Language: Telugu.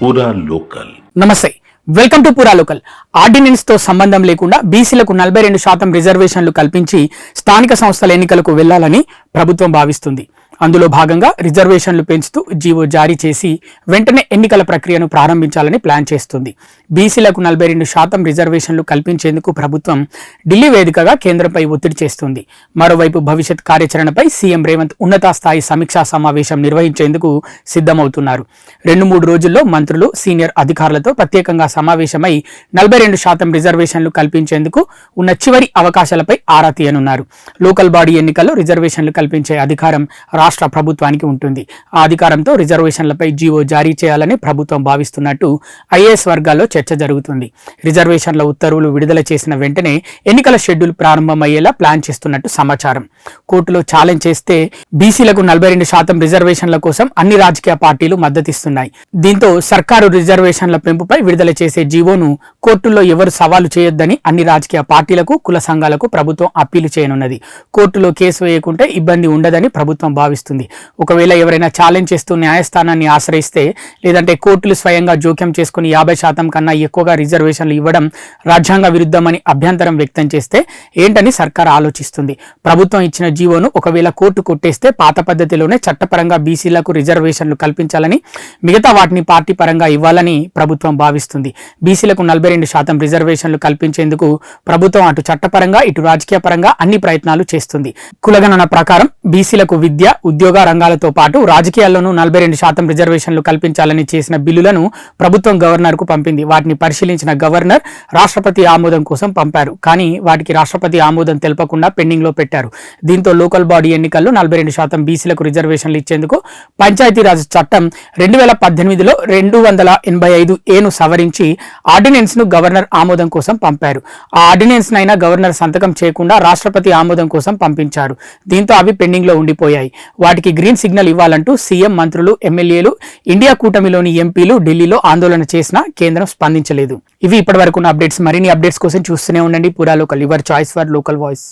పూరా లోకల్. నమస్తే, వెల్కమ్ టు పూరా లోకల్. ఆర్డినెన్స్ తో సంబంధం లేకుండా బీసీలకు 42% రిజర్వేషన్లు కల్పించి స్థానిక సంస్థల ఎన్నికలకు వెళ్లాలని ప్రభుత్వం భావిస్తుంది. అందులో భాగంగా రిజర్వేషన్లు పెంచుతూ జీవో జారీ చేసి వెంటనే ఎన్నికల ప్రక్రియను ప్రారంభించాలని ప్లాన్ చేస్తుంది. బీసీలకు 42% రిజర్వేషన్లు కల్పించేందుకు ప్రభుత్వం ఢిల్లీ వేదికగా కేంద్రంపై ఒత్తిడి చేస్తుంది. మరోవైపు భవిష్యత్ కార్యాచరణపై సీఎం రేవంత్ ఉన్నతాస్థాయి సమీక్షా సమావేశం నిర్వహించేందుకు సిద్ధమవుతున్నారు. 2-3 రోజుల్లో మంత్రులు, సీనియర్ అధికారులతో ప్రత్యేకంగా సమావేశమై 42% రిజర్వేషన్లు కల్పించేందుకు ఉన్న చివరి అవకాశాలపై ఆరా తీయనున్నారు. లోకల్ బాడీ ఎన్నికల్లో రిజర్వేషన్లు కల్పించే అధికారం రాష్ట్ర ప్రభుత్వానికి ఉంటుంది. ఆ అధికారంతో రిజర్వేషన్లపై జీవో జారీ చేయాలని ప్రభుత్వం భావిస్తున్నట్టు ఐఏఎస్ వర్గాల్లో చర్చ జరుగుతుంది. రిజర్వేషన్ల ఉత్తర్వులు విడుదల చేసిన వెంటనే ఎన్నికల షెడ్యూల్ ప్రారంభమయ్యేలా ప్లాన్ చేస్తున్నట్టు సమాచారం. కోర్టులో ఛాలెంజ్ చేస్తే బీసీలకు 42% రిజర్వేషన్ల కోసం అన్ని రాజకీయ పార్టీలు మద్దతిస్తున్నాయి. దీంతో సర్కారు రిజర్వేషన్ల పెంపుపై విడుదల చేసే జీవోను కోర్టుల్లో ఎవరు సవాలు చేయొద్దని అన్ని రాజకీయ పార్టీలకు, కుల సంఘాలకు ప్రభుత్వం అప్పీలు చేయనున్నది. కోర్టులో కేసు వేయకుంటే ఇబ్బంది ఉండదని ప్రభుత్వం భావిస్తుంది. ఒకవేళ ఎవరైనా ఛాలెంజ్ చేస్తూ న్యాయస్థానాన్ని ఆశ్రయిస్తే, లేదంటే కోర్టులు స్వయంగా జోక్యం చేసుకుని 50% కన్నా ఎక్కువగా రిజర్వేషన్లు ఇవ్వడం రాజ్యాంగ విరుద్ధమని అభ్యంతరం వ్యక్తం చేస్తే ఏంటని సర్కార్ ఆలోచిస్తుంది. ప్రభుత్వం ఇచ్చిన జీవోను ఒకవేళ కోర్టు కొట్టేస్తే పాత పద్ధతిలోనే చట్టపరంగా బీసీలకు రిజర్వేషన్లు కల్పించాలని, మిగతా వాటిని పార్టీ పరంగా ఇవ్వాలని ప్రభుత్వం భావిస్తుంది. బీసీలకు 42% రిజర్వేషన్లు కల్పించేందుకు ప్రభుత్వం అటు చట్టపరంగా, ఇటు రాజకీయ పరంగా అన్ని ప్రయత్నాలు చేస్తుంది. కులగణన ప్రకారం బీసీలకు విద్య, ఉద్యోగ రంగాలతో పాటు రాజకీయాల్లోనూ 42% రిజర్వేషన్లు కల్పించాలని చేసిన బిల్లులను ప్రభుత్వం గవర్నర్కు పంపింది. వాటిని పరిశీలించిన గవర్నర్ రాష్ట్రపతి ఆమోదం కోసం పంపారు. కానీ వాటికి రాష్ట్రపతి ఆమోదం తెలపకుండా పెండింగ్ లో పెట్టారు. దీంతో లోకల్ బాడీ ఎన్నికల్లో 42% బీసీలకు రిజర్వేషన్లు ఇచ్చేందుకు పంచాయతీరాజ్ చట్టం 2018లో 285A సవరించి ఆర్డినెన్స్ ను గవర్నర్ ఆమోదం కోసం పంపారు. ఆ ఆర్డినెన్స్ నైనా గవర్నర్ సంతకం చేయకుండా రాష్ట్రపతి ఆమోదం కోసం పంపించారు. దీంతో అవి పెండింగ్ లో ఉండిపోయాయి. వాటికి గ్రీన్ సిగ్నల్ ఇవ్వాలంటూ సీఎం, మంత్రులు, ఎమ్మెల్యేలు, ఇండియా కూటమిలోని ఎంపీలు ఢిల్లీలో ఆందోళన చేసినా కేంద్రం స్పందించలేదు. ఇవి ఇప్పటివరకు ఉన్న అప్డేట్స్. మరిన్ని అప్డేట్స్ కోసం చూస్తూనే ఉండండి పూరా local, your choice for local voice.